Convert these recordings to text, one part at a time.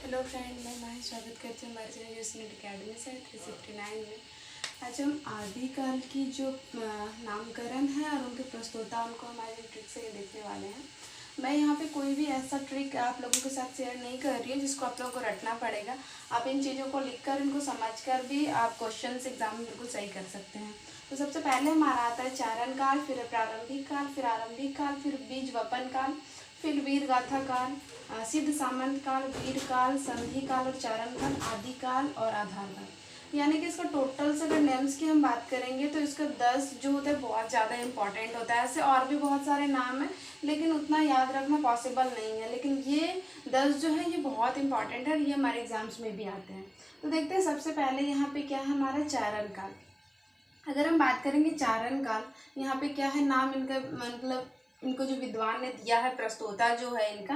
Hello friend, मैं माही स्वागत करती हूँ हमारे चैनल यूसनेट अकेडमी से 359 में। आज हम आदिकाल की जो नामकरण है और उनके प्रस्तोता उनको हमारे ट्रिक से देखने वाले हैं। मैं यहाँ पे कोई भी ऐसा ट्रिक आप लोगों के साथ शेयर नहीं कर रही हूँ जिसको आप लोगों को रटना पड़ेगा। आप इन चीज़ों को लिखकर इनको समझकर भी आप क्वेश्चन एग्जाम में बिल्कुल सही कर सकते हैं। तो सबसे पहले हमारा आता है चारण काल, फिर प्रारंभिक काल, फिर आरंभिक काल, फिर बीज वपन काल, फिर वीर गाथा काल, सिद्ध सामंत काल, वीर काल, संधि काल और चारण काल, आदि काल और आधार काल। यानी कि इसका टोटल से अगर नेम्स की हम बात करेंगे तो इसका 10 जो होता है बहुत ज़्यादा इंपॉर्टेंट होता है। ऐसे और भी बहुत सारे नाम हैं लेकिन उतना याद रखना पॉसिबल नहीं है, लेकिन ये 10 जो है ये बहुत इंपॉर्टेंट है और ये हमारे एग्जाम्स में भी आते हैं। तो देखते हैं सबसे पहले यहाँ पे क्या है हमारा चारण काल। अगर हम बात करेंगे चारण काल, यहाँ पे क्या है नाम इनका, मतलब इनको जो विद्वान ने दिया है, प्रस्तोता जो है इनका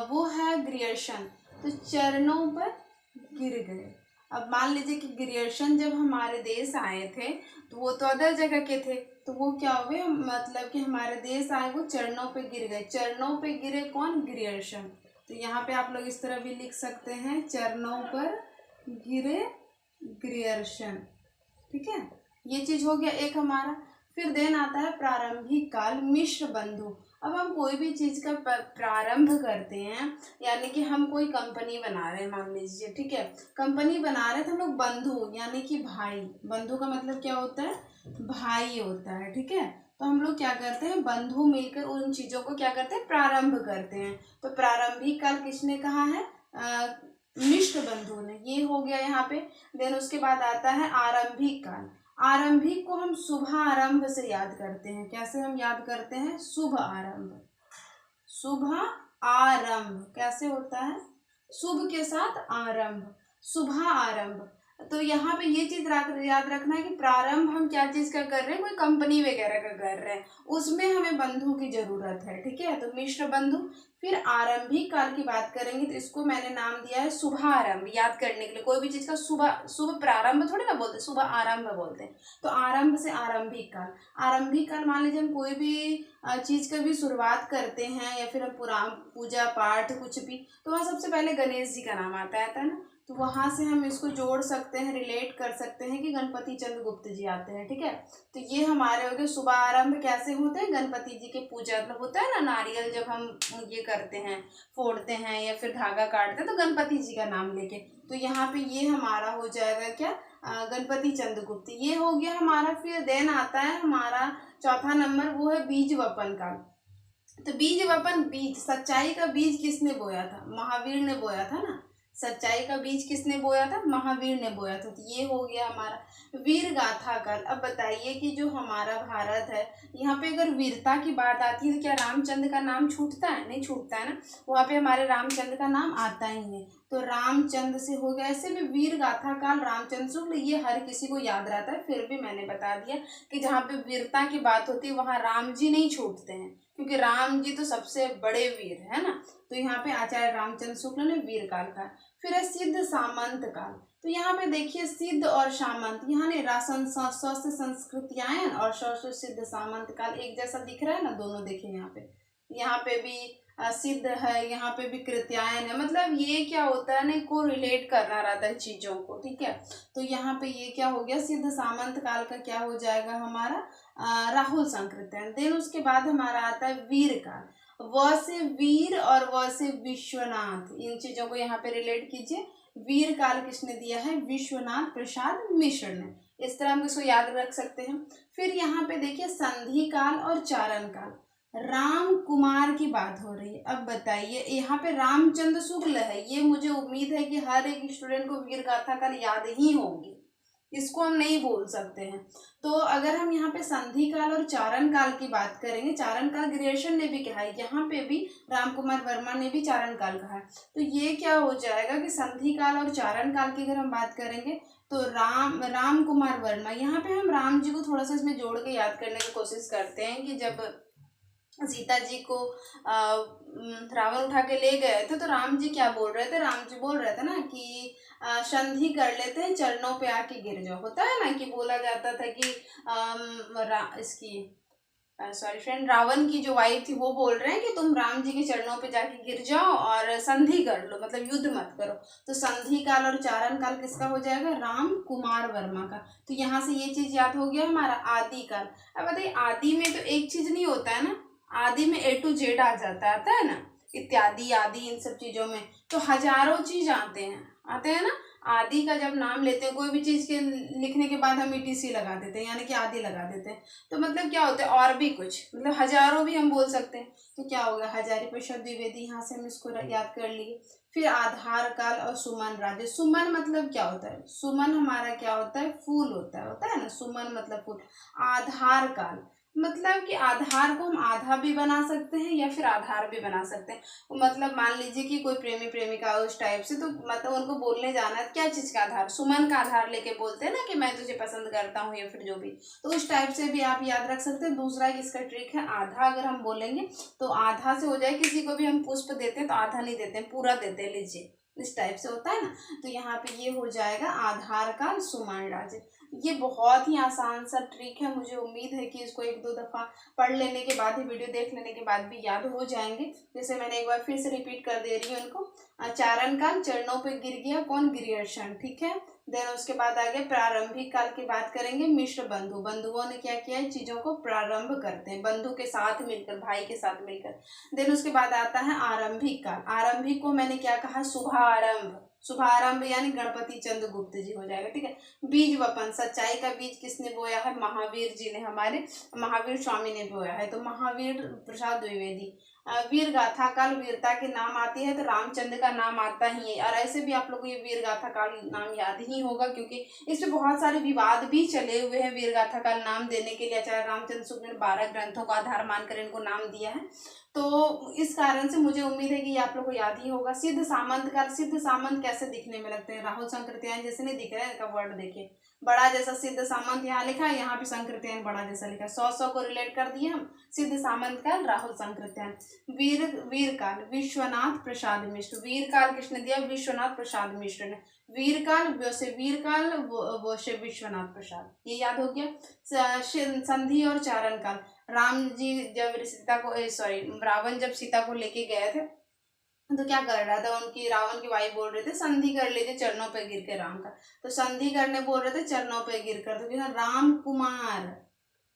वो है ग्रियर्सन। तो चरणों पर गिर गए। अब मान लीजिए कि ग्रियर्सन जब हमारे देश आए थे तो वो तो अदर जगह के थे, तो वो क्या हुए, मतलब कि हमारे देश आए वो चरणों पे गिर गए। चरणों पे गिरे कौन? ग्रियर्सन। तो यहाँ पे आप लोग इस तरह भी लिख सकते हैं, चरणों पर गिरे ग्रियर्सन। ठीक है, ये चीज हो गया एक हमारा। फिर देन आता है प्रारंभिक काल, मिश्र बंधु। अब हम कोई भी चीज का प्रारंभ करते हैं, यानी कि हम कोई कंपनी बना रहे हैं, मान लीजिए, ठीक है, कंपनी बना रहे हैं तो हम लोग बंधु यानी कि भाई, बंधु का मतलब क्या होता है? भाई होता है। ठीक है, तो हम लोग क्या करते हैं, बंधु मिलकर उन चीजों को क्या करते हैं, प्रारंभ करते हैं। तो प्रारंभिक काल किसने कहा है? मिश्र बंधु ने। ये हो गया यहाँ पे। देन उसके बाद आता है आरंभिक काल। आरंभिक को हम शुभ आरंभ से याद करते हैं। कैसे हम याद करते हैं? शुभ आरंभ। शुभ आरंभ कैसे होता है? शुभ के साथ आरंभ, शुभ आरंभ। तो यहाँ पे ये चीज याद रखना है कि प्रारंभ हम क्या चीज का कर रहे हैं, कोई कंपनी वगैरह का कर रहे हैं, उसमें हमें बंधु की जरूरत है। ठीक है, तो मिश्र बंधु। फिर आरंभिक काल की बात करेंगे तो इसको मैंने नाम दिया है शुभारंभ, याद करने के लिए। कोई भी चीज का शुभ प्रारंभ थोड़ी ना बोलते, शुभ आरंभ बोलते हैं। तो आरंभ से आरंभिक काल। आरंभिक काल मान लीजिए हम कोई भी चीज का भी शुरुआत करते हैं या फिर हम पुराण पूजा पाठ कुछ भी, तो वहाँ सबसे पहले गणेश जी का नाम आता है ना। तो वहां से हम इसको जोड़ सकते हैं, रिलेट कर सकते हैं कि गणपति चंद्रगुप्त जी आते हैं। ठीक है, तो ये हमारे हो गए शुभ आरंभ। कैसे होते हैं? गणपति जी के पूजा, मतलब होता है ना, नारियल जब हम ये करते हैं, फोड़ते हैं या फिर धागा काटते हैं तो गणपति जी का नाम लेके। तो यहाँ पे ये हमारा हो जाएगा क्या? गणपति चंद्रगुप्त। ये हो गया हमारा। फिर देन आता है हमारा चौथा नंबर, वो है बीज वपन का। तो बीज वपन, बीज, सच्चाई का बीज किसने बोया था? महावीर ने बोया था ना। सच्चाई का बीज किसने बोया था? महावीर ने बोया था। तो ये हो गया हमारा वीर गाथा काल। अब बताइए कि जो हमारा भारत है, यहाँ पे अगर वीरता की बात आती है तो क्या रामचंद्र का नाम छूटता है? नहीं छूटता है ना। वहाँ पे हमारे रामचंद्र का नाम आता ही है। तो रामचंद्र से हो गया। ऐसे भी वीर गाथा काल, रामचंद्र शुक्ल, ये हर किसी को याद रहता है, फिर भी मैंने बता दिया कि जहाँ पे वीरता की बात होती है वहाँ राम जी नहीं छूटते हैं, क्योंकि राम जी तो सबसे बड़े वीर है ना। तो यहाँ पे आचार्य रामचंद्र शुक्ल ने वीर काल का। फिर है सिद्ध सामंत काल। तो यहाँ पे देखिए सिद्ध और सामंत, यहाँ ने राशन स्वस्थ संस्कृतियायन और स्वस्थ सिद्ध सामंत काल एक जैसा दिख रहा है ना, दोनों देखिए यहाँ पे भी सिद्ध है, यहाँ पे भी कृत्यायन है। मतलब ये क्या होता है ना, को रिलेट करना रहता है चीजों को। ठीक है, तो यहाँ पे ये क्या हो गया, सिद्ध सामंत काल का क्या हो जाएगा हमारा? राहुल संकृत्यायन। देन उसके बाद हमारा आता है वीर काल। व से वीर और व से विश्वनाथ, इन चीजों को यहाँ पे रिलेट कीजिए। वीर काल किसने दिया है? विश्वनाथ प्रसाद मिश्र ने। इस तरह हम इसको याद रख सकते हैं। फिर यहाँ पे देखिए संधि काल और चारण काल। राम कुमार की बात हो रही है। अब बताइए, यहाँ पे रामचंद्र शुक्ल है, ये मुझे उम्मीद है कि हर एक स्टूडेंट को वीर गाथा काल याद ही होगी, इसको हम नहीं बोल सकते हैं। तो अगर हम यहाँ पे संधि काल और चारण काल की बात करेंगे, चारण काल ग्रियर्सन ने भी कहा है, यहाँ पे भी राम कुमार वर्मा ने भी चारण काल कहा है। तो ये क्या हो जाएगा कि संधि काल और चारण काल की अगर हम बात करेंगे तो राम कुमार वर्मा, यहाँ पे हम राम जी को थोड़ा सा इसमें जोड़ के याद करने की कोशिश करते हैं कि जब सीता जी को रावण उठा के ले गए थे तो राम जी क्या बोल रहे थे? राम जी बोल रहे थे ना कि संधि कर लेते हैं, चरणों पे आके गिर जाओ। होता है ना कि बोला जाता था कि इसकी सॉरी फ्रेंड, रावण की जो वाइफ थी वो बोल रहे हैं कि तुम राम जी के चरणों पे जाके गिर जाओ और संधि कर लो, मतलब युद्ध मत करो। तो संधि काल और चारण काल किसका हो जाएगा? राम कुमार वर्मा का। तो यहाँ से ये चीज याद हो गया हमारा आदि काल। अब बताइए, आदि में तो एक चीज नहीं होता है ना, आदि में A to Z आ जाता है, आता है ना, इत्यादि आदि, इन सब चीजों में तो हजारों चीज आते हैं ना। आदि का जब नाम लेते हैं कोई भी चीज के लिखने के बाद हम ETC लगा देते हैं, यानी कि आदि लगा देते हैं। तो मतलब क्या होता है, और भी कुछ, मतलब हजारों भी हम बोल सकते हैं। तो क्या होगा, हजारी प्रसाद द्विवेदी, यहाँ से हम इसको याद कर लिए। फिर आधार काल और सुमन राज्य। सुमन मतलब क्या होता है? सुमन हमारा क्या होता है? फूल होता है ना, सुमन मतलब फूल। आधार काल मतलब कि आधार को हम आधा भी बना सकते हैं या फिर आधार भी बना सकते हैं। मतलब मान लीजिए कि कोई प्रेमी प्रेमिका उस टाइप से, तो मतलब उनको बोलने जाना है, क्या चीज का आधार? सुमन का आधार लेके बोलते हैं ना कि मैं तुझे पसंद करता हूँ या फिर जो भी। तो उस टाइप से भी आप याद रख सकते हैं। दूसरा इसका ट्रिक है, आधा अगर हम बोलेंगे तो आधा से हो जाए। किसी को भी हम पुष्प देते हैं तो आधा नहीं देते हैं, पूरा देते हैं, लीजिए, इस टाइप से होता है ना। तो यहाँ पे ये हो जाएगा आधार काल सुमन राज्य। ये बहुत ही आसान सा ट्रिक है, मुझे उम्मीद है कि इसको एक दो दफा पढ़ लेने के बाद ही, वीडियो देख लेने के बाद भी याद हो जाएंगे। जैसे मैंने एक बार फिर से रिपीट कर दे रही हूँ इनको। चारण काल, चरणों पे गिर गया कौन? गिरियर्षण, ठीक है। देन उसके बाद आगे प्रारंभिक काल की बात करेंगे। मिश्र बंधु, बंधुओं ने क्या किया है? चीजों को प्रारंभ करते हैं, बंधु के साथ मिलकर, भाई के साथ मिलकर। देन उसके बाद आता है आरंभिक काल। आरंभिक को मैंने क्या कहा? शुभारंभ। शुभारंभ यानी गणपति चंद्र गुप्त जी हो जाएगा, ठीक है। बीज वपन, सच्चाई का बीज किसने बोया है? महावीर जी ने, हमारे महावीर स्वामी ने बोया है, तो महावीर प्रसाद द्विवेदी। वीर गाथा काल, वीरता के नाम आती है तो रामचंद्र का नाम आता ही है। और ऐसे भी आप लोगों को ये वीर गाथा काल नाम याद ही होगा, क्योंकि इस पे बहुत सारे विवाद भी चले हुए हैं वीर गाथा काल नाम देने के लिए। आचार्य रामचंद्र शुक्ल ने 12 ग्रंथों का आधार मानकर इनको नाम दिया है। तो इस कारण से मुझे उम्मीद है कि ये आप लोग को याद ही होगा। सिद्ध सामंत काल, सिद्ध सामंत कैसे दिखने में लगते हैं? राहुल संकृत्यायन जैसे नहीं दिख रहा है, इनका वर्ड देखिए, बड़ा जैसा सिद्ध सामंत यहाँ लिखा है, यहाँ पे संकृत्यायन बड़ा जैसा लिखा है। 100 को रिलेट कर दिए हम। सिद्ध सामंत काल, राहुल संकृत्यायन। वीर काल, विश्वनाथ प्रसाद मिश्र। वीर काल किसने दिया? विश्वनाथ प्रसाद मिश्र ने। वीर काल वैसे वीर काल, वो से विश्वनाथ प्रसाद, ये याद हो गया। संधि और चारण काल, राम जी जब सीता को, सॉरी, रावण जब सीता को लेके गए थे तो क्या कर रहा था? उनकी, रावण की वाइफ बोल रहे थे संधि कर लीजिए चरणों पे गिर के राम का। तो संधि करने बोल रहे थे चरणों पे गिर कर, तो क्या?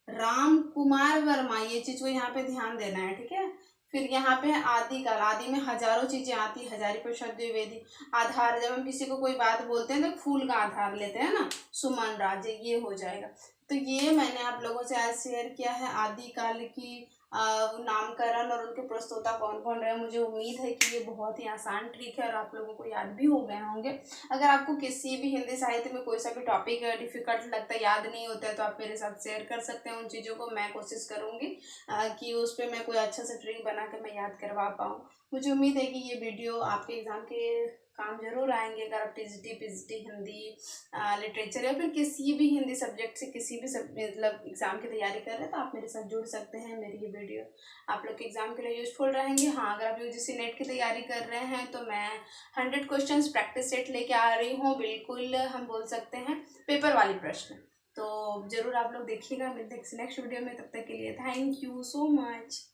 राम कुमार वर्मा, ये चीज को यहाँ पे ध्यान देना है, ठीक है। फिर यहाँ पे है आदि काल। आदि में हजारों चीजें आती है, हजारी प्रसाद द्विवेदी। आधार, जब हम किसी को कोई बात बोलते हैं तो फूल का आधार लेते हैं ना, सुमन राज्य, ये हो जाएगा। तो ये मैंने आप लोगों से आज शेयर किया है आदि काल की नामकरण और उनके प्रस्तोता कौन कौन रहे। मुझे उम्मीद है कि ये बहुत ही आसान ट्रिक है और आप लोगों को याद भी हो गए होंगे। अगर आपको किसी भी हिंदी साहित्य में कोई सा भी टॉपिक डिफिकल्ट लगता है, याद नहीं होता है, तो आप मेरे साथ शेयर कर सकते हैं उन चीज़ों को। मैं कोशिश करूँगी कि उस पर मैं कोई अच्छा सा ट्रिक बना कर मैं याद करवा पाऊँ। मुझे उम्मीद है कि ये वीडियो आपके एग्ज़ाम के काम जरूर आएंगे। अगर आप टीजीटी पीजीटी हिंदी लिटरेचर या फिर किसी भी हिंदी सब्जेक्ट से किसी भी मतलब एग्ज़ाम की तैयारी कर रहे हैं, तो आप मेरे साथ जुड़ सकते हैं। मेरी ये वीडियो आप लोग के एग्ज़ाम के लिए यूजफुल रहेंगे। हाँ, अगर आप यूजीसी नेट की तैयारी कर रहे हैं तो मैं 100 क्वेश्चंस प्रैक्टिस सेट लेके आ रही हूँ, बिल्कुल हम बोल सकते हैं पेपर वाली प्रश्न। तो जरूर आप लोग देखिएगा। मिलते हैं नेक्स्ट वीडियो में, तब तक के लिए थैंक यू सो मच।